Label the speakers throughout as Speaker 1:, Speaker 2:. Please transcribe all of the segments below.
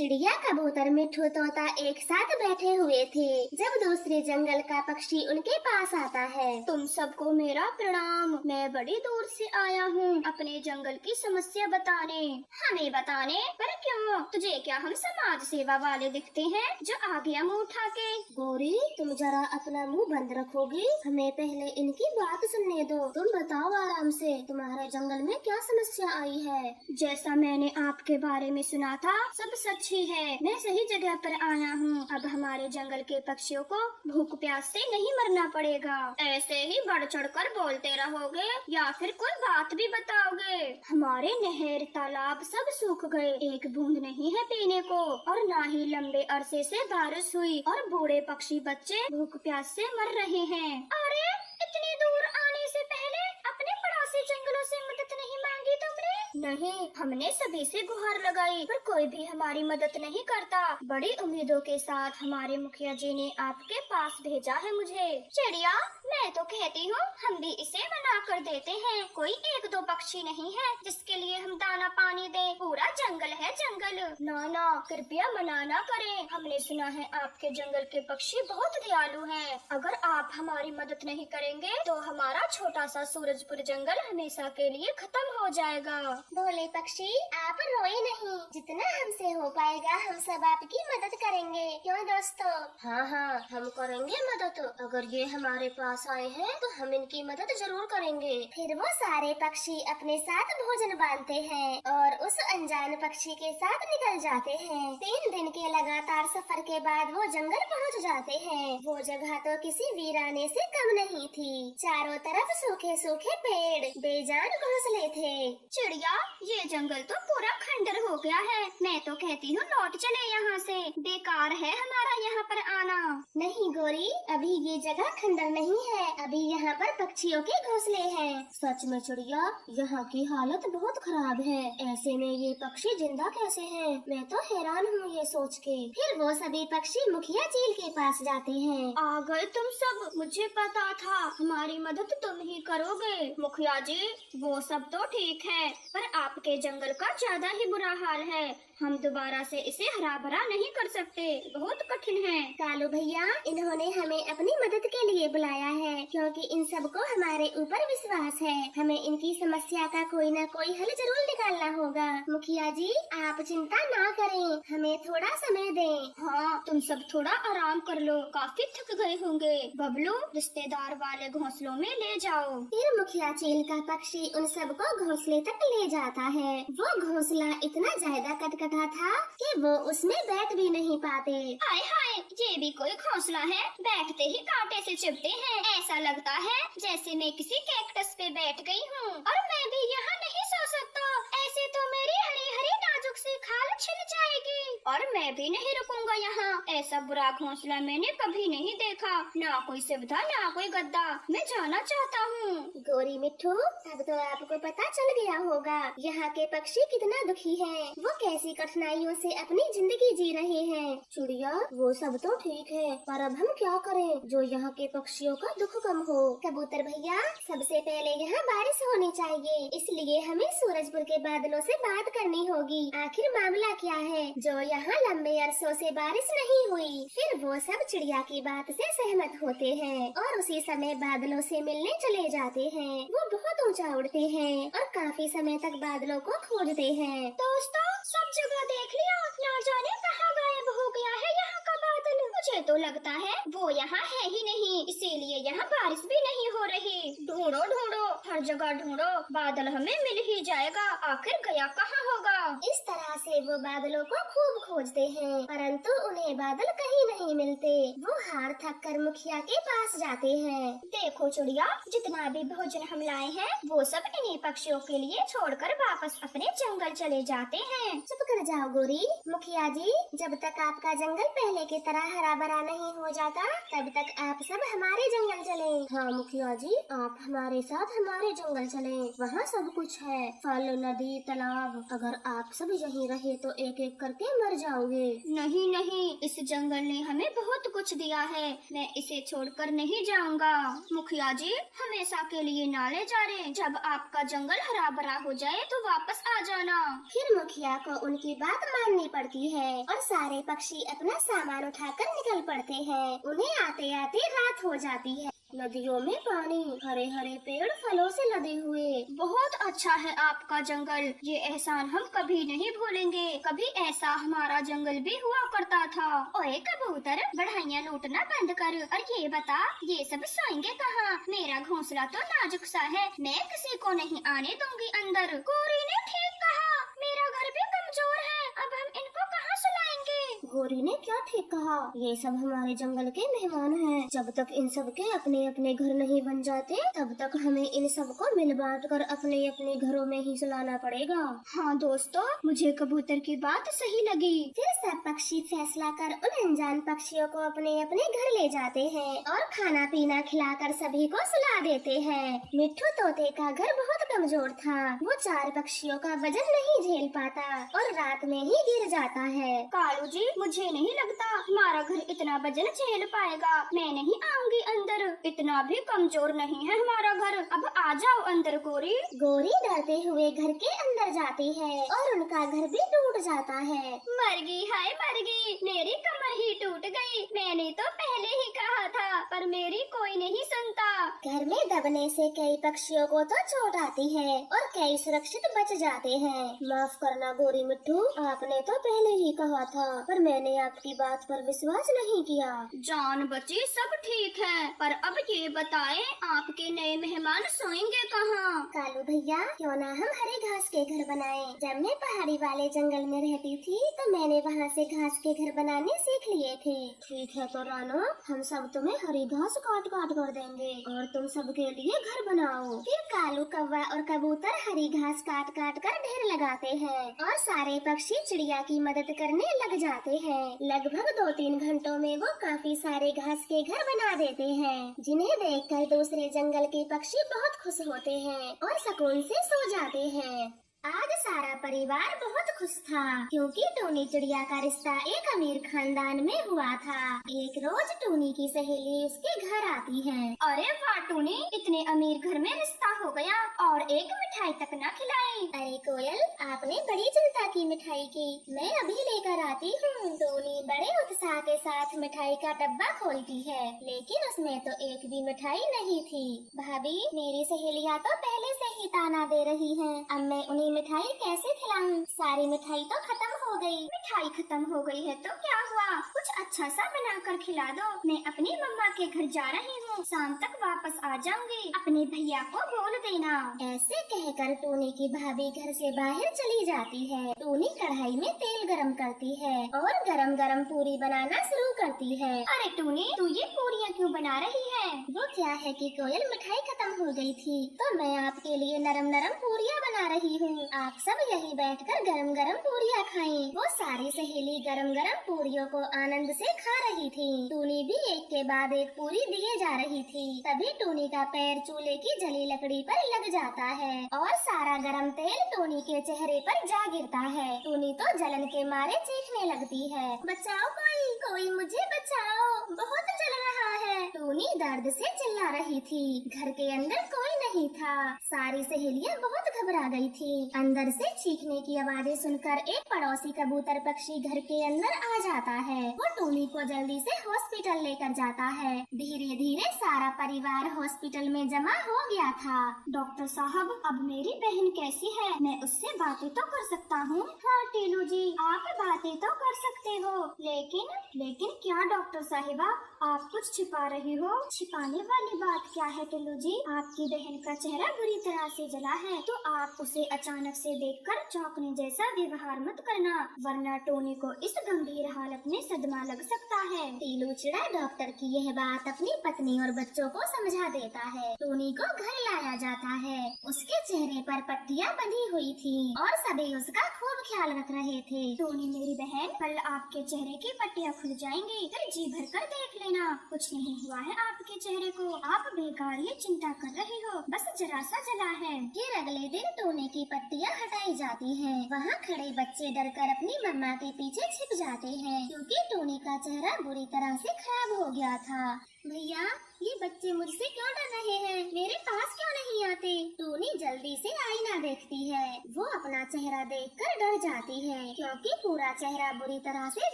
Speaker 1: चिड़िया, कबूतर, मिट्ठू, तोता एक साथ बैठे हुए थे जब दूसरे जंगल का पक्षी उनके पास आता है।
Speaker 2: तुम सबको मेरा प्रणाम। मैं बड़ी दूर से आया हूँ अपने जंगल की समस्या बताने। हमें बताने? पर क्यों? तुझे क्या हम समाज सेवा वाले दिखते हैं जो आ गया मुँह उठा के?
Speaker 1: गौरी, तुम जरा अपना मुंह बंद रखोगी? हमें पहले इनकी बात सुनने दो। तुम बताओ आराम से, तुम्हारे जंगल में क्या समस्या आई है?
Speaker 2: जैसा मैंने आपके बारे में सुना था सब सच ही है। मैं सही जगह पर आया हूँ। अब हमारे जंगल के पक्षियों को भूख प्यास से नहीं मरना पड़ेगा। ऐसे ही बढ़ चढ़ कर बोलते रहोगे या फिर कोई बात भी बताओगे? हमारे नहर तालाब सब सूख गए, एक बूंद नहीं है पीने को, और ना ही लंबे अरसे से बारिश हुई, और बूढ़े पक्षी बच्चे भूख प्यास से मर रहे हैं। अरे, इतनी दूर आने से पहले अपने पड़ोसी जंगलों से मदद नहीं मांगी तुमने? नहीं, हमने सभी से गुहार लगाई पर कोई भी हमारी मदद नहीं करता। बड़ी उम्मीदों के साथ हमारे मुखिया जी ने आपके पास भेजा है मुझे। चिड़िया, मैं तो कहती हूँ हम भी इसे मना कर देते हैं। कोई एक दो पक्षी नहीं है जिसके लिए हम दाना पानी दें, पूरा जंगल है जंगल। ना ना, कृपया मना ना करें। हमने सुना है आपके जंगल के पक्षी बहुत दयालु हैं। अगर आप हमारी मदद नहीं करेंगे तो हमारा छोटा सा सूरजपुर जंगल हमेशा के लिए खत्म हो जाएगा।
Speaker 1: बोले पक्षी, आप रोए नहीं, जितना हमसे हो पाएगा हम सब आपकी मदद करेंगे। क्यों दोस्तों? हाँ हाँ, हम करेंगे मदद। अगर ये हमारे पास आए हैं तो हम इनकी मदद जरूर करेंगे। फिर वो सारे पक्षी अपने साथ भोजन बांधते हैं और उस अनजान पक्षी के साथ निकल जाते हैं। 3 दिन के लगातार सफर के बाद वो जंगल पहुंच जाते हैं। वो जगह तो किसी वीराने से कम नहीं थी। चारों तरफ सूखे सूखे पेड़, बेजान घोंसले थे।
Speaker 2: चिड़िया, ये जंगल तो पूरा खंडर हो गया है। मैं तो कहती हूँ लौट चले यहाँ से, बेकार है हमारा यहाँ पर आना।
Speaker 1: नहीं गौरी, अभी ये जगह खंडर नहीं है, अभी यहाँ पर पक्षियों के घोंसले हैं। सच में चिड़िया, यहाँ की हालत बहुत खराब है। ऐसे में ये पक्षी जिंदा कैसे हैं? मैं तो हैरान हूँ ये सोच के। फिर वो सभी पक्षी मुखिया चील के पास जाते हैं।
Speaker 2: आ गए तुम सब, मुझे पता था हमारी मदद तुम ही करोगे। मुखिया जी, वो सब तो ठीक है पर आपके जंगल का ज्यादा ही बुरा हाल है। हम दोबारा से इसे हरा भरा नहीं कर सकते, बहुत कठिन है।
Speaker 1: कालू भैया, इन्होंने हमें अपनी मदद के लिए बुलाया है क्योंकि इन सबको हमारे ऊपर विश्वास है। हमें इनकी समस्या का कोई न कोई हल जरूर निकालना होगा। मुखिया जी, आप चिंता ना करें, हमें थोड़ा समय दें।
Speaker 2: हाँ, तुम सब थोड़ा आराम कर लो, काफी थक गए होंगे। बबलू, रिश्तेदार वाले घोंसलों में ले जाओ।
Speaker 1: फिर मुखिया चील का पक्षी उन सबको घोंसले तक ले जाता है। वो घोंसला इतना ज्यादा कटकटा था कि वो उसमें बैठ भी नहीं पाते।
Speaker 2: हाय हाय, ये भी कोई घोंसला है? बैठते ही कांटे से चिपटे हैं। ऐसा लगता है जैसे मैं किसी कैक्टस पे बैठ गई हूँ। और मैं भी यहाँ नहीं सो सकता, ऐसे तो मेरी हरी हरी नाजुक सी खाल छिल जाएगी। और मैं भी नहीं रुकूंगा यहाँ। ऐसा बुरा घोंसला मैंने कभी नहीं देखा, ना कोई सुविधा ना कोई गद्दा। मैं जाना चाहता हूँ।
Speaker 1: गोरी मिट्ठू, अब तो आपको पता चल गया होगा यहाँ के पक्षी कितना दुखी हैं। वो कैसी कठिनाइयों से अपनी जिंदगी जी रहे हैं। चिड़िया, वो सब तो ठीक है पर अब हम क्या करें जो यहाँ के पक्षियों का दुख कम हो? कबूतर भैया, सबसे पहले यहाँ बारिश होनी चाहिए, इसलिए हमें सूरजपुर के बादलों से बात करनी होगी। आखिर मामला क्या है जो यहाँ लंबे अरसों से बारिश नहीं हुई? फिर वो सब चिड़िया की बात से सहमत होते हैं और उसी समय बादलों से मिलने चले जाते हैं। वो बहुत ऊंचा उड़ते हैं और काफी समय तक बादलों को खोजते हैं।
Speaker 2: दोस्तों, सब जगह देख लिया, ना जाने कहाँ गायब हो गया है यहाँ का बादल। मुझे तो लगता है वो यहाँ है ही नहीं, इसीलिए यहाँ बारिश भी नहीं हो रही। ढूंढो ढूंढो, हर जगह ढूंढो, बादल हमें मिल ही जाएगा। आखिर गया कहाँ होगा?
Speaker 1: इस तरह से वो बादलों को खूब खोजते हैं परंतु उन्हें बादल कहीं नहीं मिलते। वो हार थक कर मुखिया के पास जाते हैं।
Speaker 2: देखो चिड़िया, जितना भी भोजन हम लाए हैं वो सब इन्हीं पक्षियों के लिए छोड़कर वापस अपने जंगल चले जाते हैं।
Speaker 1: चुप कर जाओ गोरी। मुखिया जी, जब तक आपका जंगल पहले की तरह हरा भरा नहीं हो जाता तब तक आप सब हमारे जंगल चले। हाँ मुखिया जी, आप हमारे साथ हमारे जंगल चलें। वहाँ सब कुछ है, फल, नदी, तालाब। अगर आप सब यहीं रहे तो एक एक करके मर जाओगे।
Speaker 2: नहीं नहीं, इस जंगल ने हमें बहुत कुछ दिया है, मैं इसे छोड़कर नहीं जाऊंगा। मुखिया जी, हमेशा के लिए ना ले जा रहे, जब आपका जंगल हरा भरा हो जाए तो वापस आ जाना।
Speaker 1: फिर मुखिया को उनकी बात माननी पड़ती है और सारे पक्षी अपना सामान उठाकर निकल पड़ते हैं। उन्हें आते आते रात हो जाती है। नदियों में पानी, हरे हरे पेड़ फलों से लदे हुए।
Speaker 2: बहुत अच्छा है आपका जंगल, ये एहसान हम कभी नहीं भूलेंगे। कभी ऐसा हमारा जंगल भी हुआ करता था। ओए कबूतर, बढ़ाइयाँ लूटना बंद कर और ये बता, ये सब सोएंगे कहाँ? मेरा घोंसला तो नाजुक सा है, मैं किसी को नहीं आने दूंगी अंदर। गोरी ने ठीक कहा, मेरा घर भी कमजोर है, अब हम इनको कहाँ सुलाएंगे?
Speaker 1: गोरी ने क्या ठीक कहा, ये सब हमारे जंगल के मेहमान हैं। जब तक इन सब के अपने अपने घर नहीं बन जाते तब तक हमें इन सब को मिल बांट कर अपने अपने घरों में ही सुलाना पड़ेगा।
Speaker 2: हाँ दोस्तों, मुझे कबूतर की बात सही लगी।
Speaker 1: फिर सब पक्षी फैसला कर उन अनजान पक्षियों को अपने अपने घर ले जाते हैं और खाना पीना खिलाकर सभी को सुला देते हैं। मिट्ठू तोते का घर बहुत कमजोर था, वो 4 पक्षियों का वजन नहीं झेल पाता और रात में ही गिर जाता है।
Speaker 2: कालू जी, मुझे नहीं लगता हमारा घर इतना वजन झेल पाएगा, मैं नहीं आऊंगी अंदर, इतना भी कमजोर नहीं है हमारा घर, अब आ जाओ अंदर। गोरी
Speaker 1: गोरी डरते हुए घर के अंदर जाती है और उनका घर भी टूट जाता है।
Speaker 2: मर गई, हाय मर गई, मेरी कमर ही टूट गई, मैंने तो पहले ही कहा था पर मेरी कोई नहीं सुनता।
Speaker 1: घर में दबने से कई पक्षियों को तो चोट आती है और कई सुरक्षित बच जाते हैं। माफ करना गोरी मिट्ठू, आपने तो पहले ही कहा था पर मैंने आपकी बात पर विश्वास नहीं किया।
Speaker 2: जान बची, सब ठीक है, पर अब ये बताएं, आपके नए मेहमान सोएंगे कहाँ?
Speaker 1: कालू भैया, क्यों ना हम हरे घास के घर बनाएं। जब मैं पहाड़ी वाले जंगल में रहती थी तो मैंने वहाँ से घास के घर बनाने सीख लिए थे। ठीक है तो रानो, हम सब तुम्हें हरी घास काट काट कर देंगे और तुम सबके लिए घर बनाओ। फिर कालू, कौवा और कबूतर हरी घास काट काट कर ढेर लगाते हैं और सारे पक्षी चिड़िया की मदद करने लग जाते हैं। लगभग 2-3 घंटों में वो काफी सारे घास के घर बना देते हैं, जिन्हें देखकर दूसरे जंगल के पक्षी बहुत खुश होते हैं और सुकून से सो जाते हैं। आज सारा परिवार बहुत खुश था क्योंकि टूनी चिड़िया का रिश्ता एक अमीर खानदान में हुआ था। एक रोज टूनी की सहेली उसके घर आती है।
Speaker 2: अरे वाह टूनी, इतने अमीर घर में रिश्ता हो गया और एक मिठाई तक न खिलाई।
Speaker 1: अरे कोयल, आपने बड़ी चिंता की मिठाई की, मैं अभी लेकर आती हूँ। टूनी बड़े उत्साह के साथ मिठाई का डब्बा खोलती है, लेकिन उसमें तो एक भी मिठाई नहीं थी। भाभी, मेरी सहेलियाँ तो पहले से ही ताना दे रही हैं, अब मैं उन्हें मिठाई कैसे खिलाऊं? सारी मिठाई तो खत्म हो गई।
Speaker 2: मिठाई खत्म हो गई है तो क्या हुआ, कुछ अच्छा सा बनाकर खिला दो। मैं अपनी मम्मा के घर जा रही हूँ, शाम तक वापस आ जाऊंगी, अपने भैया को बोल देना।
Speaker 1: ऐसे कहकर टूनी की भाभी घर से बाहर चली जाती है। टूनी कढ़ाई में तेल गरम करती है और गरम गरम पूरी बनाना शुरू करती है।
Speaker 2: अरे टूनी, तू ये पूरियाँ क्यों बना रही है?
Speaker 1: वो क्या है कि कोयल, मिठाई खत्म हो गई थी तो मैं आपके लिए नरम नरम पूरियाँ बना रही हूँ। आप सब यहीं बैठकर गरम गरम पूरियाँ खाएं। वो सारी सहेली गरम गरम पूरियों को आनंद से खा रही थी। टूनी भी एक के बाद एक पूरी दिए जा रही थी। तभी टूनी का पैर चूल्हे की जली लकड़ी पर लग जाता है और सारा गरम तेल टूनी के चेहरे पर जा गिरता है। टूनी तो जलन के मारे चीखने लगती है, बचाओ कोई, कोई मुझे बचाओ, बहुत जल रहा है। टूनी दर्द से चिल्ला रही थी। घर के अंदर कोई नहीं था। सारी सहेलियाँ बहुत घबरा गई थी। अंदर से चीखने की आवाजें सुनकर एक पड़ोसी कबूतर पक्षी घर के अंदर आ जाता है। वो टूनी को जल्दी से हॉस्पिटल लेकर जाता है। धीरे धीरे सारा परिवार हॉस्पिटल में जमा हो गया था।
Speaker 2: डॉक्टर साहब, अब मेरी बहन कैसी है? मैं उससे बातें तो कर सकता हूँ? हाँ टीनू जी, आप बातें तो कर सकते हो, लेकिन क्या डॉक्टर साहिबा, आप कुछ छिपा रही हो? छिपाने वाली बात क्या है टीनू जी? आपकी बहन का चेहरा बुरी तरह से जला है तो आप उसे अचानक से देखकर चौंकने जैसा व्यवहार मत करना, वरना टोनी को इस गंभीर हालत में सदमा लग सकता है।
Speaker 1: टीलू चिड़ा डॉक्टर की यह बात अपनी पत्नी और बच्चों को समझा देता है। टोनी को घर लाया जाता है। उसके चेहरे पर पट्टियां बंधी हुई थी और सभी उसका खूब ख्याल रख रहे थे।
Speaker 2: टोनी मेरी बहन, कल आपके चेहरे की पट्टियां खुल जाएंगी, फिर जी भर कर देख लेना। कुछ नहीं हुआ है आपके चेहरे को, आप बेकार ये चिंता कर रही हो, बस जरा सा जला है।
Speaker 1: फिर अगले दिन टोनी की पट्टियां हटाई जाती हैं। वहाँ खड़े बच्चे डरकर अपनी मम्मा के पीछे छिप जाते हैं, क्योंकि टोनी का चेहरा बुरी तरह से खराब हो गया था। भैया, ये बच्चे मुझसे क्यों डर रहे हैं? मेरे पास क्यों नहीं आते? टोनी जल्दी से आईना देखती है। वो अपना चेहरा देखकर डर जाती है, क्योंकि पूरा चेहरा बुरी तरह से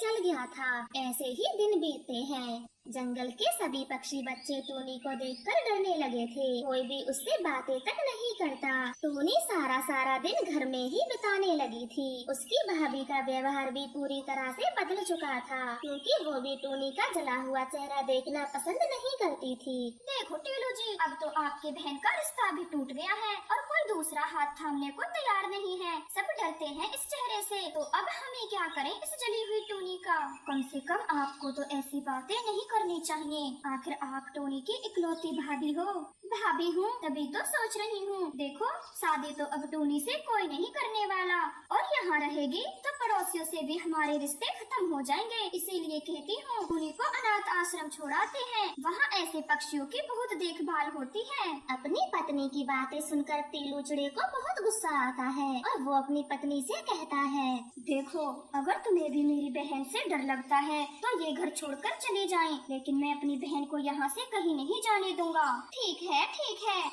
Speaker 1: जल गया था। ऐसे ही दिन बीतते हैं। जंगल के सभी पक्षी बच्चे टोनी को देखकर डरने लगे थे। कोई भी उससे बातें तक नहीं करता। टोनी सारा दिन घर में ही बिताने लगी थी। उसकी भाभी का व्यवहार भी पूरी तरह से बदल चुका था, क्योंकि वो भी टोनी का जला हुआ चेहरा देखना पसंद नहीं करती थी।
Speaker 2: देखो टीलू जी, अब तो आपकी बहन का रिश्ता भी टूट गया है और कोई दूसरा हाथ थामने को तैयार नहीं है। सब डरते हैं इस चेहरे से, तो अब हमें क्या करें इस जली हुई टोनी का? कम से कम आपको तो ऐसी बातें नहीं करनी चाहिए। आखिर आप टोनी की इकलौती भाभी हो। भाभी हूँ तभी तो सोच रही हूँ। देखो, शादी तो अब टोनी से कोई नहीं करने वाला, और यहाँ रहेगी तो पड़ोसियों से भी हमारे रिश्ते खत्म हो जाएंगे। इसीलिए कहती हूँ टोनी को अनाथ आश्रम छोड़ाते हैं, वहाँ ऐसे पक्षियों की बहुत देखभाल होती है।
Speaker 1: अपनी पत्नी की बातें सुनकर टीलू चिड़े को बहुत गुस्सा आता है और वो अपनी पत्नी से कहता है,
Speaker 2: देखो, अगर तुम्हें भी मेरी बहन से डर लगता है तो ये घर छोड़कर चले जाएं, लेकिन मैं अपनी बहन को यहाँ से कहीं नहीं जाने दूंगा। ठीक है,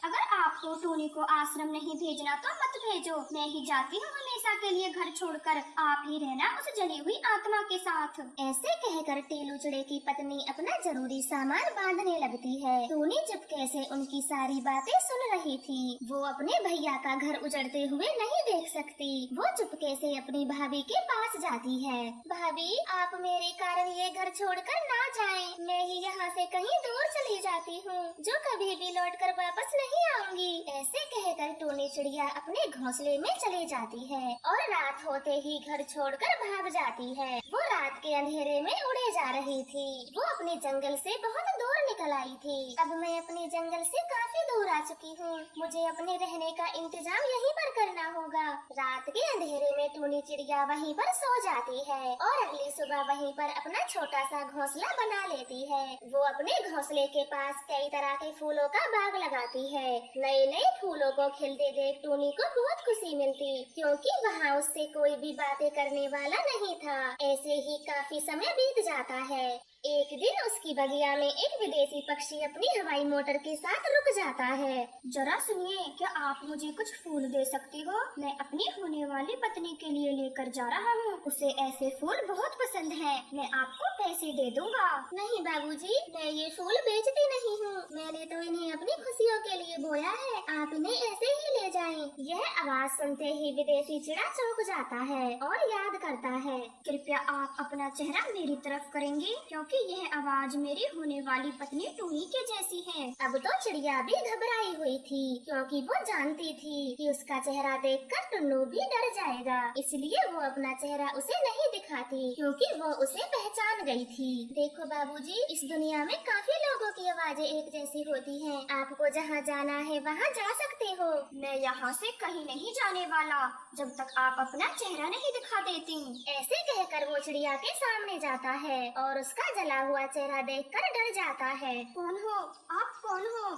Speaker 2: अगर आपको टोनी को आश्रम नहीं भेजना तो मत भेजो, मैं ही जाती हूँ हमेशा के लिए घर छोड़कर। आप ही रहना उस जली हुई आत्मा के साथ।
Speaker 1: ऐसे कहकर टीलू चिड़े की पत्नी अपना जरूरी सामान बांधने लगती है। टोनी चुपके से उनकी सारी बातें सुन रही थी। वो अपने भैया का घर उजड़ते हुए नहीं देख सकती। वो चुपके से अपनी भाभी के पास जाती है। भाभी, आप मेरे कारण ये घर छोड़कर ना जाएं। मैं ही यहाँ से कहीं दूर चली जाती हूँ, जो कभी भी लौटकर वापस नहीं आऊंगी। ऐसे कहकर टोनी चिड़िया अपने घोंसले में चली जाती है और रात होते ही घर छोड़कर भाग जाती है। वो रात के अंधेरे में उड़े जा रही थी। वो अपने जंगल से बहुत दूर निकल आई थी। अब मैं अपने जंगल से काफी दूर आ चुकी हूँ। मुझे अपने रहने का इंतजाम यहीं पर करना होगा। रात के अंधेरे में टोनी चिड़िया वहीं पर सो जाती है और अगली सुबह वहीं पर अपना छोटा सा घोंसला बना लेती है। वो अपने घोंसले के पास कई तरह के फूलों का बाग लगाती है। नए नए फूलों को खिलते देख टोनी को बहुत खुशी मिलती, क्योंकि वहाँ उससे कोई भी बातें करने वाला नहीं था। ऐसे ही काफी समय बीत जाता है। एक दिन उसकी बगिया में एक विदेशी पक्षी अपनी हवाई मोटर के साथ रुक जाता है।
Speaker 2: जरा सुनिए, क्या आप मुझे कुछ फूल दे सकती हो? मैं अपनी होने वाली पत्नी के लिए लेकर जा रहा हूँ। उसे ऐसे फूल बहुत पसंद हैं। मैं आपको पैसे दे दूंगा।
Speaker 1: नहीं बाबूजी, मैं ये फूल बेचती नहीं हूँ। मैंने तो इन्हें अपनी खुशियों के लिए बोया है। आप इन्हें ऐसे ही ले जाएं। यह आवाज सुनते ही विदेशी चिड़ा चौंक जाता है और याद करता है,
Speaker 2: कृपया आप अपना चेहरा मेरी तरफ करेंगी, क्योंकि यह आवाज मेरी होने वाली पत्नी टोनी के जैसी है।
Speaker 1: अब तो चिड़िया भी घबराई हुई थी, क्योंकि वो जानती थी कि उसका चेहरा देखकर टुन्नू भी डर जाएगा। इसलिए वो अपना चेहरा उसे नहीं दिखाती, क्योंकि वो उसे पहचान गई थी। देखो बाबूजी, इस दुनिया में काफी लोगों की आवाजें एक जैसी होती हैं। आपको जहाँ जाना है वहाँ जा सकते हो।
Speaker 2: मैं यहाँ से कहीं नहीं जाने वाला जब तक आप अपना चेहरा नहीं दिखा देती।
Speaker 1: ऐसे कहकर वो चिड़िया के सामने जाता है और उसका जला हुआ चेहरा देखकर डर जाता है।
Speaker 2: कौन हो आप? कौन हो?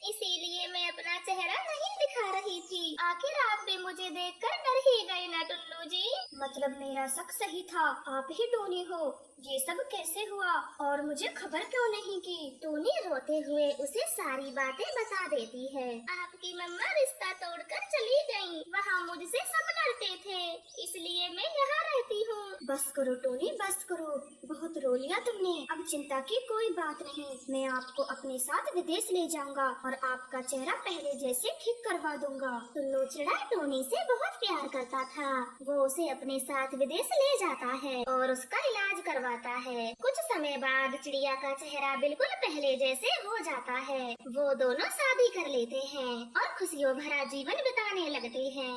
Speaker 1: इसीलिए मैं अपना चेहरा नहीं दिखा रही थी। आखिर आप भी मुझे देखकर डर ही गए ना टुन्नू जी?
Speaker 2: मतलब मेरा शक सही था, आप ही टोनी हो। ये सब कैसे हुआ और मुझे खबर क्यों नहीं की?
Speaker 1: टोनी रोते हुए उसे सारी बातें बता देती है। आपकी मम्मा रिश्ता तोड़कर चली गयी। वहाँ मुझसे सब डरते थे, इसलिए मैं यहाँ रहती हूँ।
Speaker 2: बस करो टोनी, बस करो। बहुत रो लिया तुमने। अब चिंता की कोई बात नहीं। मैं आपको अपने साथ विदेश ले जाऊंगा और आपका चेहरा पहले जैसे ठीक करवा दूंगा।
Speaker 1: टुन्नू चिड़ा टोनी से बहुत प्यार करता था। वो उसे अपने साथ विदेश ले जाता है और उसका इलाज करवाता है। कुछ समय बाद चिड़िया का चेहरा बिल्कुल पहले जैसे हो जाता है। वो दोनों शादी कर लेते हैं और खुशियों भरा जीवन बिताने लगते हैं।